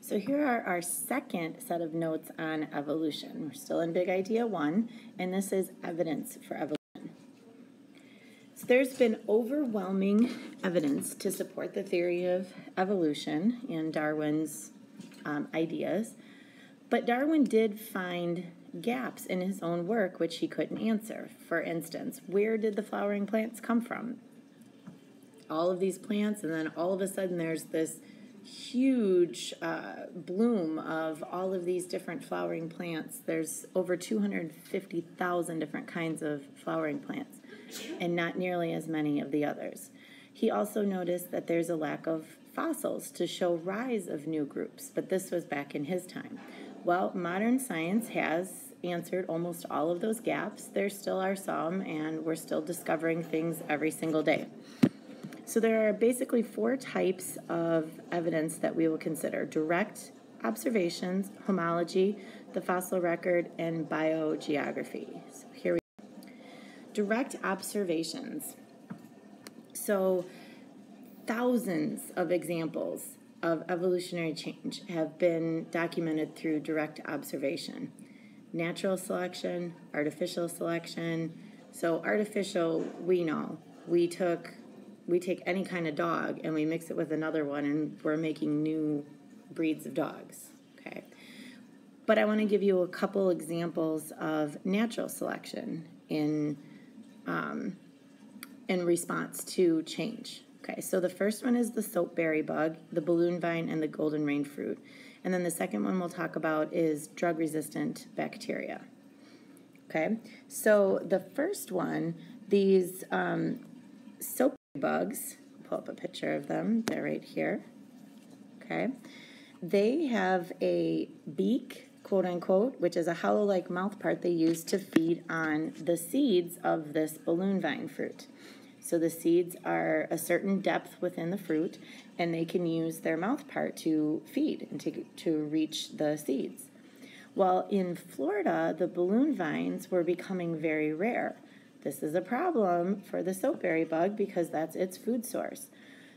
So here are our second set of notes on evolution. We're still in Big Idea 1, and this is evidence for evolution. So there's been overwhelming evidence to support the theory of evolution and Darwin's ideas, but Darwin did find gaps in his own work which he couldn't answer. For instance, where did the flowering plants come from? All of these plants, and then all of a sudden there's this huge bloom of all of these different flowering plants. There's over 250,000 different kinds of flowering plants, and not nearly as many of the others. He also noticed that there's a lack of fossils to show rise of new groups, but this was back in his time. Well, modern science has answered almost all of those gaps. There still are some, and we're still discovering things every single day. So there are basically 4 types of evidence that we will consider: direct observations, homology, the fossil record, and biogeography. So here we go. Direct observations. So thousands of examples of evolutionary change have been documented through direct observation. Natural selection, artificial selection. So artificial, we know. We take any kind of dog and we mix it with another one and we're making new breeds of dogs, okay? But I want to give you a couple examples of natural selection in response to change. Okay, so the first one is the soapberry bug, the balloon vine, and the golden rain fruit. And then the second one we'll talk about is drug-resistant bacteria. Okay, so the first one, these soapberry bugs, pull up a picture of them, they're right here. Okay, they have a beak, quote unquote, which is a hollow-like mouth part they use to feed on the seeds of this balloon vine fruit. So the seeds are a certain depth within the fruit, and they can use their mouth part to feed and to reach the seeds. Well, in Florida, the balloon vines were becoming very rare. This is a problem for the soapberry bug because that's its food source.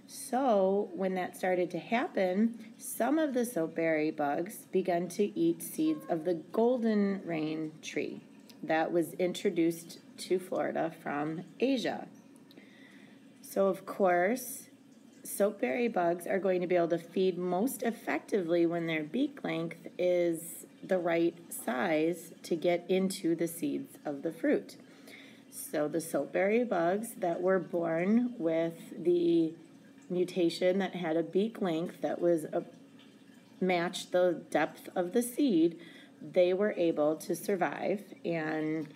So when that started to happen, some of the soapberry bugs began to eat seeds of the golden rain tree that was introduced to Florida from Asia. So of course, soapberry bugs are going to be able to feed most effectively when their beak length is the right size to get into the seeds of the fruit. So the soapberry bugs that were born with the mutation that had a beak length that was matched the depth of the seed, they were able to survive, and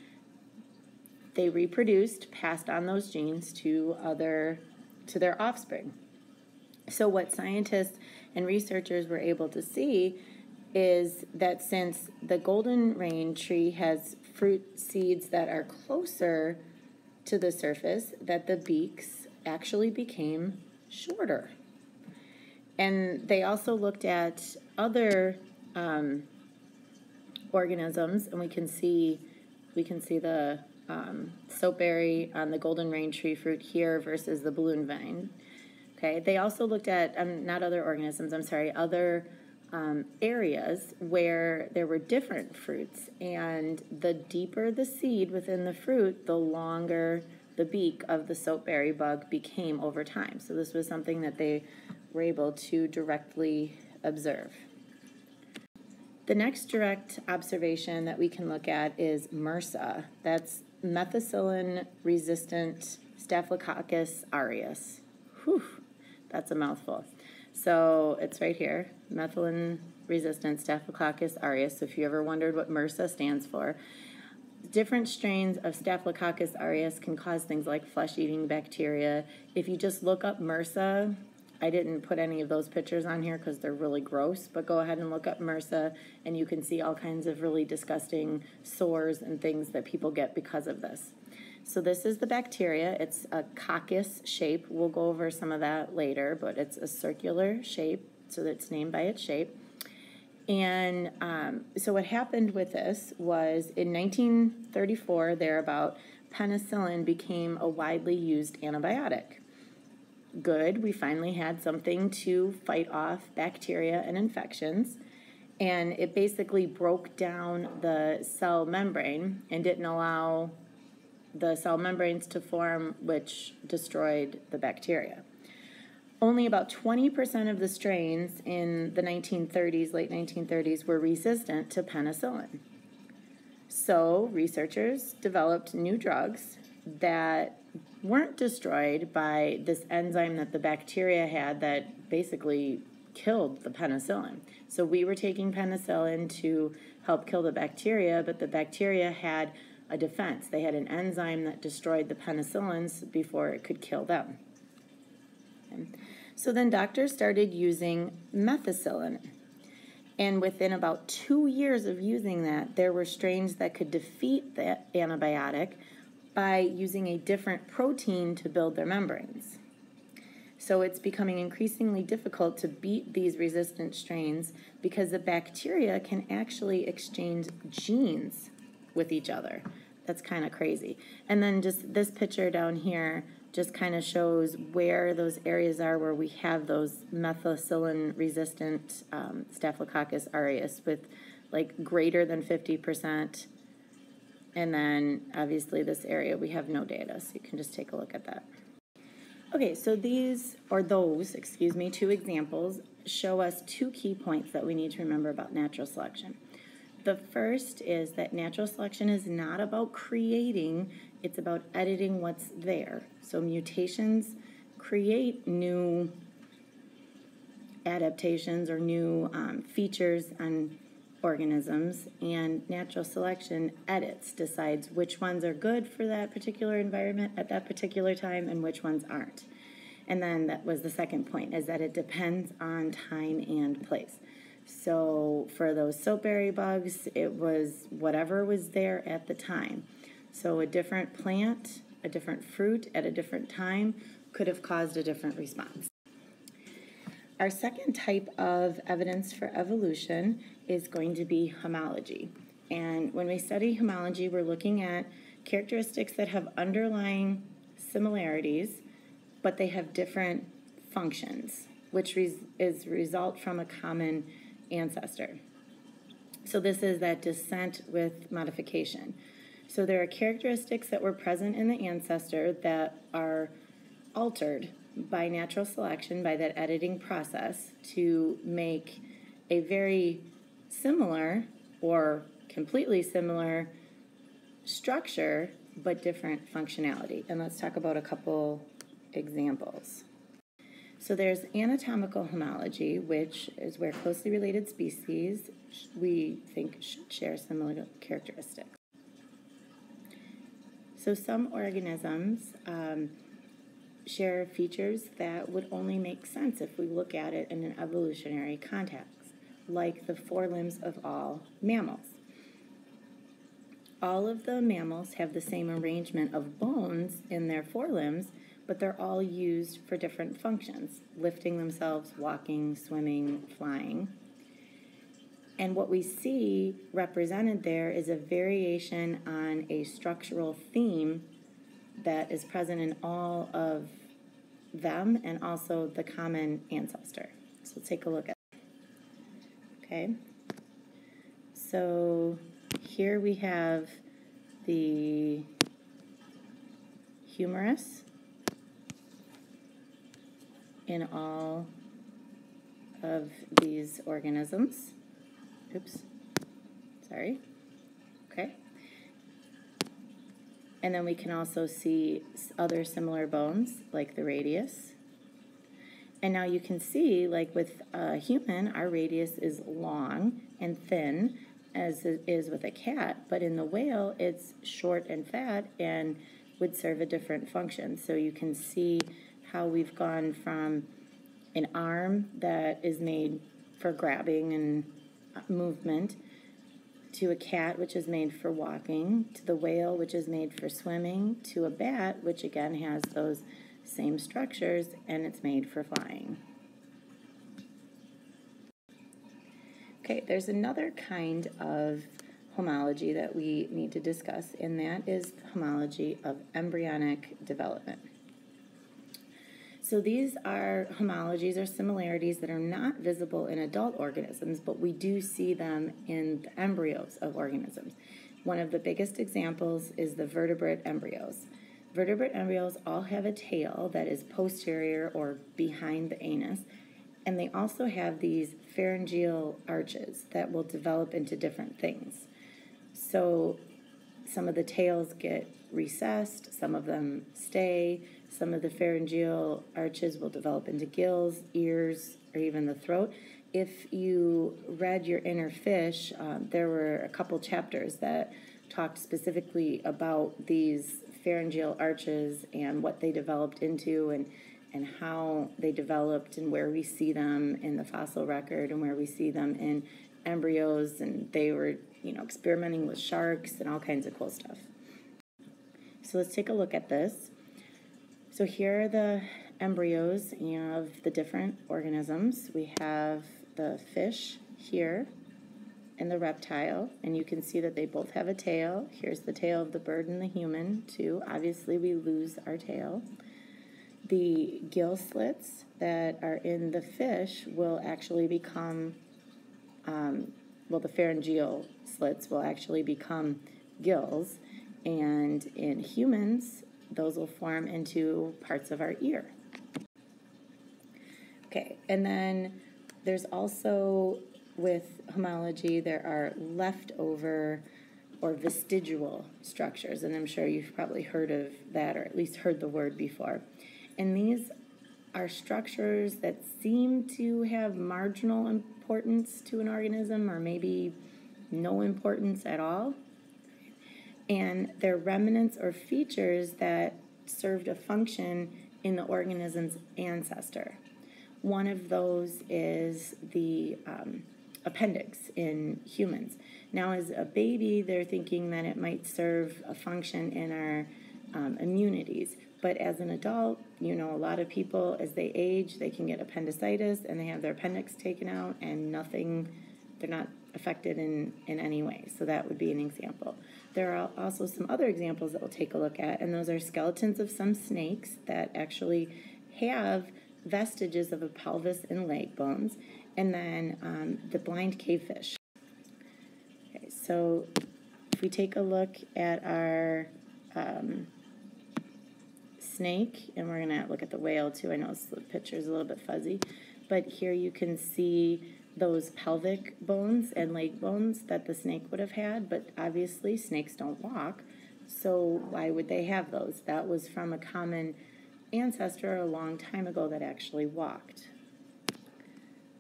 they reproduced, passed on those genes to their offspring. So what scientists and researchers were able to see is that since the golden rain tree has fruit seeds that are closer to the surface, that the beaks actually became shorter. And they also looked at other organisms, and we can see the soapberry on the golden rain tree fruit here versus the balloon vine. Okay, they also looked at not other organisms, other areas where there were different fruits, and the deeper the seed within the fruit, the longer the beak of the soapberry bug became over time. So this was something that they were able to directly observe. The next direct observation that we can look at is MRSA. That's methicillin-resistant Staphylococcus aureus. Whew, that's a mouthful. So it's right here, methicillin-resistant Staphylococcus aureus. So if you ever wondered what MRSA stands for, different strains of Staphylococcus aureus can cause things like flesh-eating bacteria. If you just look up MRSA, I didn't put any of those pictures on here because they're really gross, but go ahead and look up MRSA and you can see all kinds of really disgusting sores and things that people get because of this. So this is the bacteria. It's a coccus shape. We'll go over some of that later, but it's a circular shape, so it's named by its shape. And so what happened with this was in 1934, thereabout, penicillin became a widely used antibiotic. good. We finally had something to fight off bacteria and infections. And it basically broke down the cell membrane and didn't allow the cell membranes to form, which destroyed the bacteria. Only about 20% of the strains in the 1930s, late 1930s, were resistant to penicillin. So researchers developed new drugs that weren't destroyed by this enzyme that the bacteria had that basically killed the penicillin. So we were taking penicillin to help kill the bacteria, but the bacteria had a defense. They had an enzyme that destroyed the penicillins before it could kill them. Okay. So then doctors started using methicillin. And within about 2 years of using that, there were strains that could defeat the antibiotic by using a different protein to build their membranes. So it's becoming increasingly difficult to beat these resistant strains because the bacteria can actually exchange genes with each other. That's kind of crazy. And then just this picture down here just kind of shows where those areas are where we have those methicillin-resistant Staphylococcus aureus with like greater than 50%. And then obviously this area we have no data, so you can just take a look at that. Okay, so those 2 examples show us 2 key points that we need to remember about natural selection. The first is that natural selection is not about creating, it's about editing what's there. So mutations create new adaptations or new features on organisms, and natural selection decides which ones are good for that particular environment at that particular time and which ones aren't. And then that was the second point, is that it depends on time and place. So for those soapberry bugs, it was whatever was there at the time. So a different plant, a different fruit at a different time could have caused a different response. Our second type of evidence for evolution is going to be homology. And when we study homology, we're looking at characteristics that have underlying similarities, but they have different functions, which is result from a common ancestor. So this is that descent with modification. So there are characteristics that were present in the ancestor that are altered by natural selection, by that editing process, to make a very similar or completely similar structure, but different functionality. And let's talk about a couple examples. So there's anatomical homology, which is where closely related species we think should share similar characteristics. So some organisms share features that would only make sense if we look at it in an evolutionary context, like the forelimbs of all mammals. All of the mammals have the same arrangement of bones in their forelimbs, but they're all used for different functions, lifting themselves, walking, swimming, flying. And what we see represented there is a variation on a structural theme that is present in all of them and also the common ancestor. So let's take a look at it. Okay. So here we have the humerus in all of these organisms. Oops, sorry. Okay. And then we can also see other similar bones, like the radius. And now you can see, like with a human, our radius is long and thin, as it is with a cat, but in the whale, it's short and fat and would serve a different function. So you can see how we've gone from an arm that is made for grabbing and movement, to a cat, which is made for walking, to the whale, which is made for swimming, to a bat, which again has those same structures, and it's made for flying. Okay, there's another kind of homology that we need to discuss, and that is the homology of embryonic development. So these are homologies or similarities that are not visible in adult organisms, but we do see them in the embryos of organisms. One of the biggest examples is the vertebrate embryos. Vertebrate embryos all have a tail that is posterior or behind the anus, and they also have these pharyngeal arches that will develop into different things. So some of the tails get recessed, some of them stay, some of the pharyngeal arches will develop into gills, ears, or even the throat. If you read your inner fish, there were a couple chapters that talked specifically about these pharyngeal arches and what they developed into and how they developed and where we see them in the fossil record and where we see them in embryos, and they were experimenting with sharks and all kinds of cool stuff. So let's take a look at this. So here are the embryos of the different organisms. We have the fish here and the reptile, and you can see that they both have a tail. Here's the tail of the bird and the human too. Obviously we lose our tail. The gill slits that are in the fish will actually become, the pharyngeal slits will actually become gills, and in humans, those will form into parts of our ear. Okay, and then there's also, with homology, there are leftover or vestigial structures, and I'm sure you've probably heard of that, or at least heard the word before. And these are structures that seem to have marginal importance to an organism, or maybe no importance at all. And they're remnants or features that served a function in the organism's ancestor. One of those is the appendix in humans. Now, as a baby, they're thinking that it might serve a function in our immunities. But as an adult, a lot of people, as they age, they can get appendicitis and they have their appendix taken out and they're not affected in any way. So that would be an example. There are also some other examples that we'll take a look at, and those are skeletons of some snakes that actually have vestiges of a pelvis and leg bones, and then the blind cavefish. Okay, so if we take a look at our snake, and we're going to look at the whale too. I know the picture's a little bit fuzzy, but here you can see those pelvic bones and leg bones that the snake would have had, but obviously snakes don't walk, so why would they have those? That was from a common ancestor a long time ago that actually walked.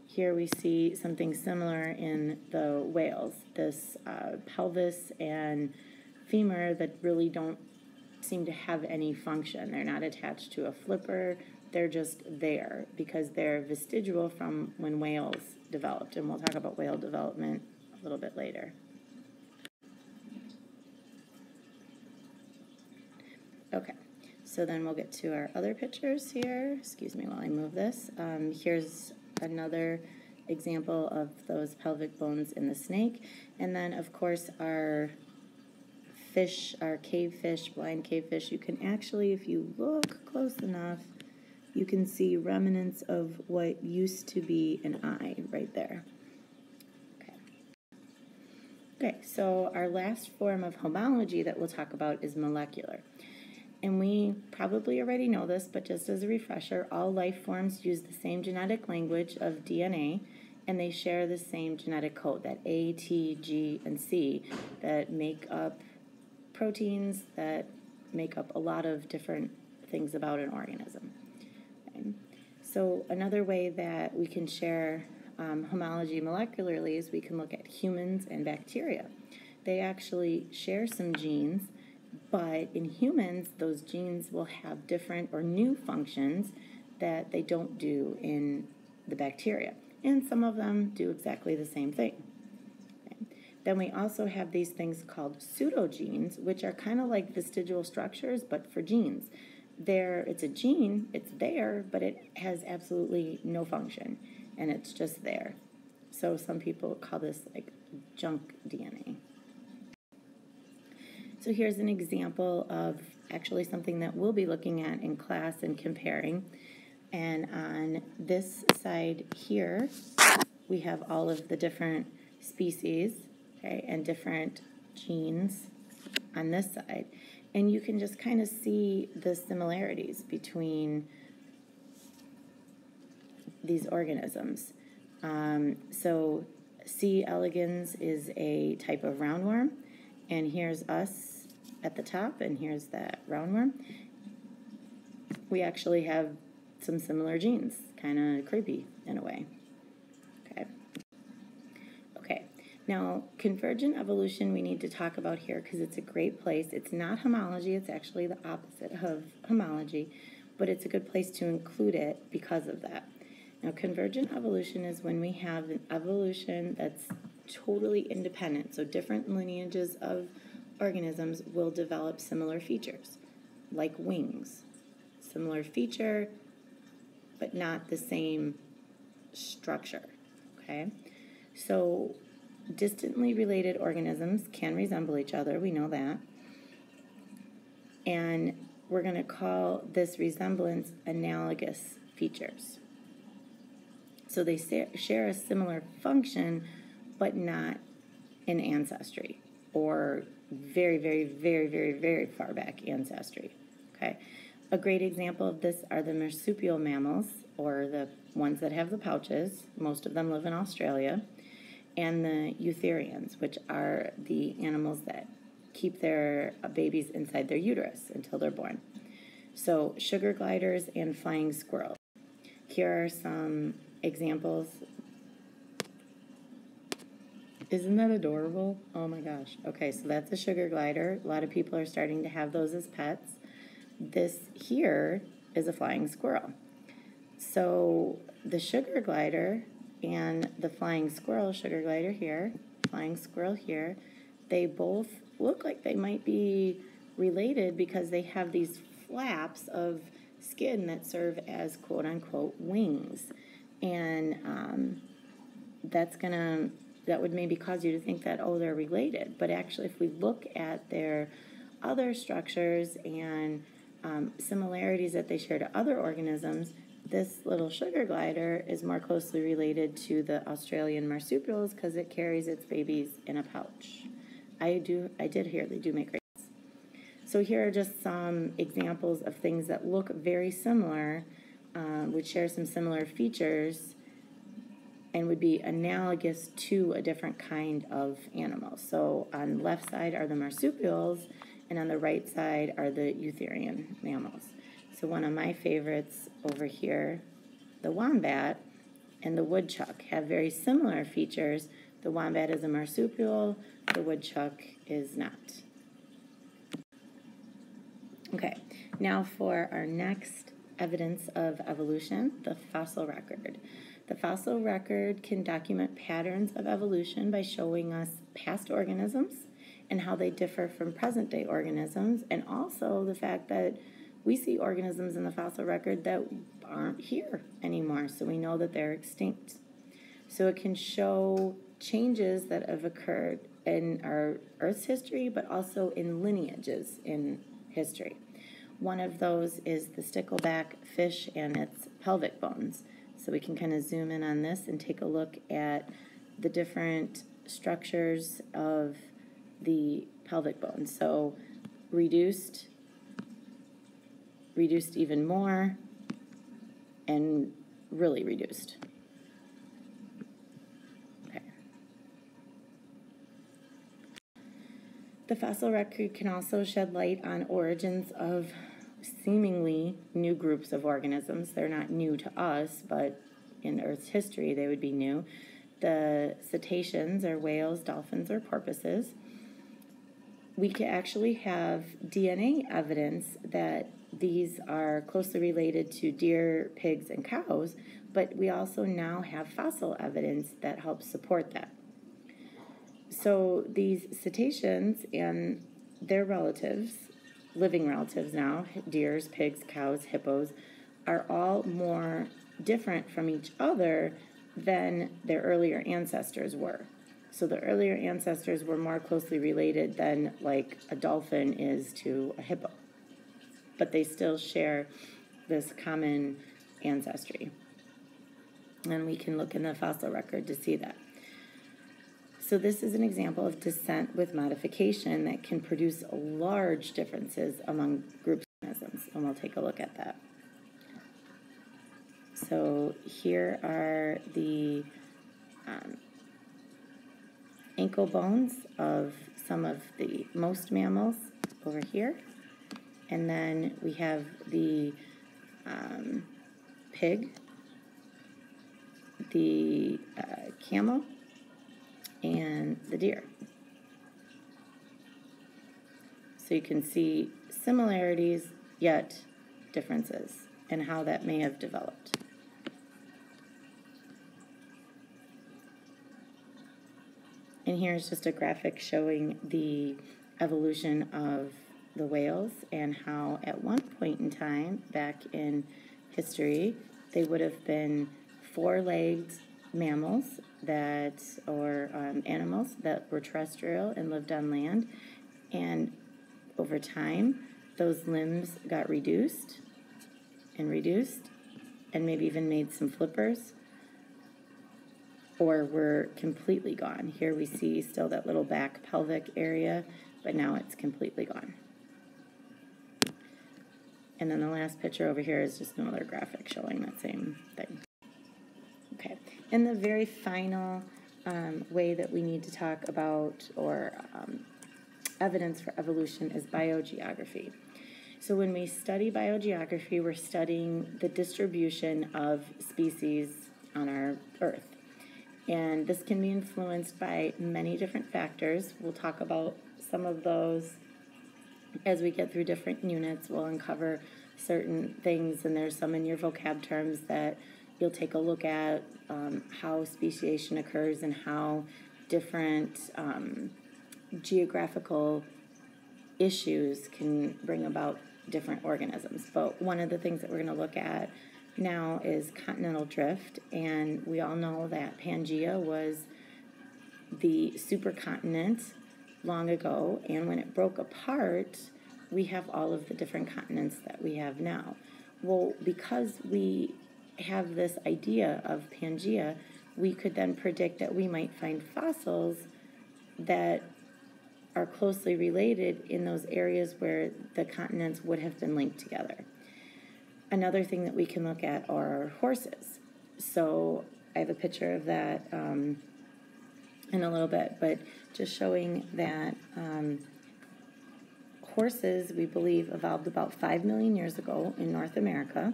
Here we see something similar in the whales, this pelvis and femur that really don't seem to have any function. They're not attached to a flipper, they're just there because they're vestigial from when whales developed, and we'll talk about whale development a little bit later. Okay, so then we'll get to our other pictures here. Excuse me while I move this. Here's another example of those pelvic bones in the snake, and then of course our fish, our cavefish, blind cavefish, you can actually, if you look close enough, you can see remnants of what used to be an eye right there. Okay, so our last form of homology that we'll talk about is molecular. And we probably already know this, but just as a refresher, all life forms use the same genetic language of DNA, and they share the same genetic code, that A, T, G, and C, that make up proteins, that make up a lot of different things about an organism. Okay. So another way that we can share homology molecularly is we can look at humans and bacteria. They actually share some genes, but in humans, those genes will have different or new functions that they don't do in the bacteria. And some of them do exactly the same thing. Okay. Then we also have these things called pseudogenes, which are kind of like vestigial structures, but for genes. It's a gene, it's there, but it has absolutely no function, and it's just there. So some people call this like junk DNA. So here's an example of actually something that we'll be looking at in class and comparing. And on this side here, we have all of the different species, okay, and different genes on this side. And you can just kind of see the similarities between these organisms. So C. elegans is a type of roundworm, and here's us at the top, and here's that roundworm. We actually have some similar genes, kind of creepy in a way. Okay, now convergent evolution we need to talk about here because it's a great place. It's not homology, it's actually the opposite of homology, but it's a good place to include it because of that. Now, convergent evolution is when we have an evolution that's totally independent, so different lineages of organisms will develop similar features, like wings. Similar feature, but not the same structure, okay? So distantly related organisms can resemble each other, we know that. And we're going to call this resemblance analogous features. So they share a similar function, but not in ancestry or very, very, very, very, very far back ancestry, okay? A great example of this are the marsupial mammals, or the ones that have the pouches. Most of them live in Australia. And the eutherians, which are the animals that keep their babies inside their uterus until they're born. So sugar gliders and flying squirrels. Here are some examples. Isn't that adorable? Oh my gosh. Okay, so that's a sugar glider. A lot of people are starting to have those as pets. This here is a flying squirrel. So the sugar glider and the flying squirrel, sugar glider here, flying squirrel here, they both look like they might be related because they have these flaps of skin that serve as quote-unquote wings. And that would maybe cause you to think that, oh, they're related. But actually, if we look at their other structures and similarities that they share to other organisms, this little sugar glider is more closely related to the Australian marsupials because it carries its babies in a pouch. I did hear they do make great. So here are just some examples of things that look very similar, would share some similar features, and would be analogous to a different kind of animal. So on the left side are the marsupials, and on the right side are the eutherian mammals. So one of my favorites over here, the wombat and the woodchuck have very similar features. The wombat is a marsupial, the woodchuck is not. Okay, now for our next evidence of evolution, the fossil record. The fossil record can document patterns of evolution by showing us past organisms and how they differ from present-day organisms, and also the fact that we see organisms in the fossil record that aren't here anymore, so we know that they're extinct. So it can show changes that have occurred in our Earth's history, but also in lineages in history. One of those is the stickleback fish and its pelvic bones. So we can kind of zoom in on this and take a look at the different structures of the pelvic bone. So reduced even more, and really reduced. Okay. The fossil record can also shed light on origins of seemingly new groups of organisms. They're not new to us, but in Earth's history they would be new. The cetaceans, or whales, dolphins, or porpoises. We can actually have DNA evidence that these are closely related to deer, pigs, and cows, but we also now have fossil evidence that helps support that. So these cetaceans and their relatives, living relatives now, deers, pigs, cows, hippos, are all more different from each other than their earlier ancestors were. So the earlier ancestors were more closely related than like a dolphin is to a hippo. But they still share this common ancestry. And we can look in the fossil record to see that. So this is an example of descent with modification that can produce large differences among groups of organisms, and we'll take a look at that. So here are the ankle bones of some of the most mammals over here. And then we have the pig, the camel, and the deer. So you can see similarities, yet differences, and how that may have developed. And here's just a graphic showing the evolution of the whales and how at one point in time back in history they would have been four-legged mammals or animals that were terrestrial and lived on land, and over time those limbs got reduced and maybe even made some flippers, or were completely gone. Here we see still that little back pelvic area, but now it's completely gone. And then the last picture over here is just another graphic showing that same thing. Okay, and the very final way that we need to talk about, or evidence for evolution, is biogeography. So when we study biogeography, we're studying the distribution of species on our Earth. And this can be influenced by many different factors. We'll talk about some of those as we get through different units. We'll uncover certain things, and there's some in your vocab terms that you'll take a look at, how speciation occurs and how different geographical issues can bring about different organisms. But one of the things that we're going to look at now is continental drift, and we all know that Pangaea was the supercontinent long ago, and when it broke apart, we have all of the different continents that we have now. Well, because we have this idea of Pangaea, we could then predict that we might find fossils that are closely related in those areas where the continents would have been linked together. Another thing that we can look at are horses. So I have a picture of that in a little bit, but just showing that horses, we believe, evolved about 5 million years ago in North America.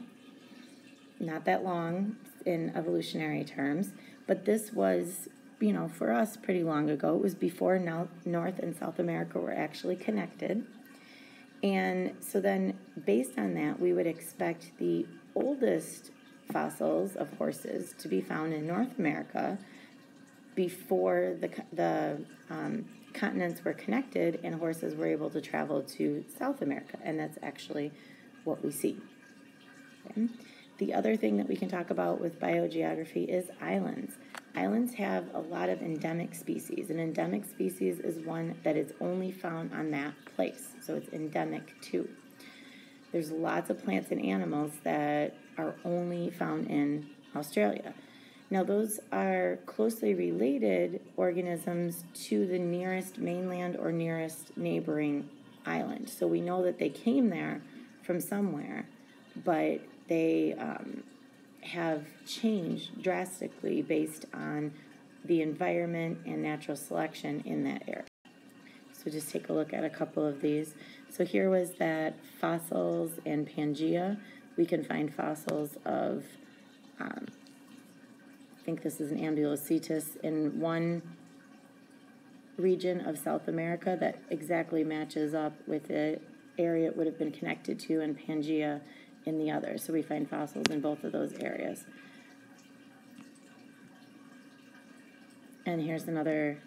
Not that long in evolutionary terms, but this was, for us pretty long ago. It was before North and South America were actually connected. And so then, based on that, we would expect the oldest fossils of horses to be found in North America before the continents were connected and horses were able to travel to South America. And that's actually what we see. Okay. The other thing that we can talk about with biogeography is islands. Islands have a lot of endemic species. An endemic species is one that is only found on that place, so it's endemic too. There's lots of plants and animals that are only found in Australia. Now, those are closely related organisms to the nearest mainland or nearest neighboring island. So we know that they came there from somewhere, but they have changed drastically based on the environment and natural selection in that area. So just take a look at a couple of these. So here was that fossils in Pangaea. We can find fossils of, I think this is an ambulocetus in one region of South America that exactly matches up with the area it would have been connected to in Pangaea in the other. So we find fossils in both of those areas. And here's another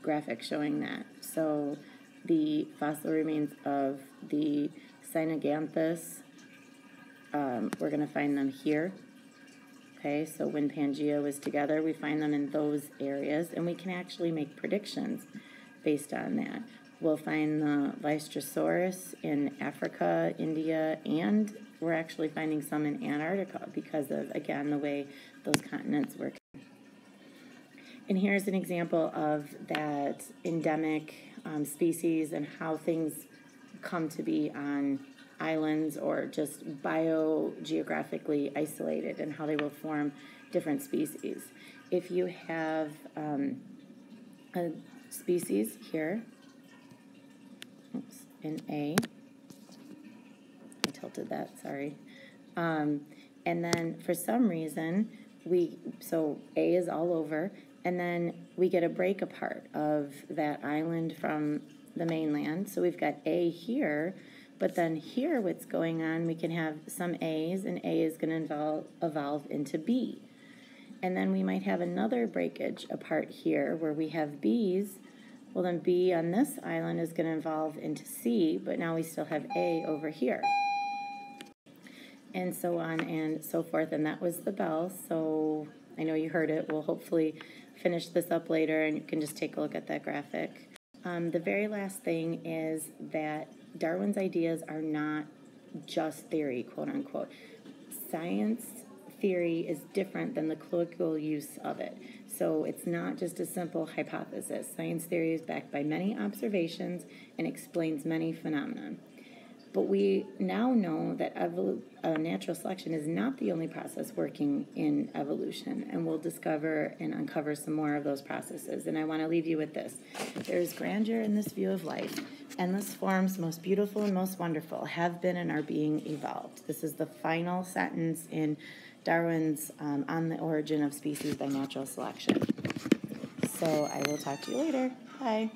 graphic showing that. So the fossil remains of the Cynoganthus, we're going to find them here. Okay, so when Pangaea was together, we find them in those areas, and we can actually make predictions based on that. We'll find the Lystrosaurus in Africa, India, and we're actually finding some in Antarctica because of, again, the way those continents work. And here's an example of that endemic species and how things come to be on islands or just biogeographically isolated and how they will form different species. If you have a species here, in A, I tilted that, sorry. And then for some reason, so A is all over, and then we get a break apart of that island from the mainland. So we've got A here, but then here what's going on, we can have some A's, and A is going to evolve into B. And then we might have another breakage apart here where we have B's. Well, then B on this island is going to evolve into C, but now we still have A over here. And so on and so forth. And that was the bell. So I know you heard it. We'll hopefully finish this up later, and you can just take a look at that graphic. The very last thing is that Darwin's ideas are not just theory, quote unquote. Science theory is different than the colloquial use of it. So it's not just a simple hypothesis. Science theory is backed by many observations and explains many phenomena. But we now know that natural selection is not the only process working in evolution, and we'll discover and uncover some more of those processes. And I want to leave you with this. There is grandeur in this view of life. Endless forms, most beautiful and most wonderful, have been and are being evolved. This is the final sentence in Darwin's On the Origin of Species by Natural Selection. So I will talk to you later. Bye.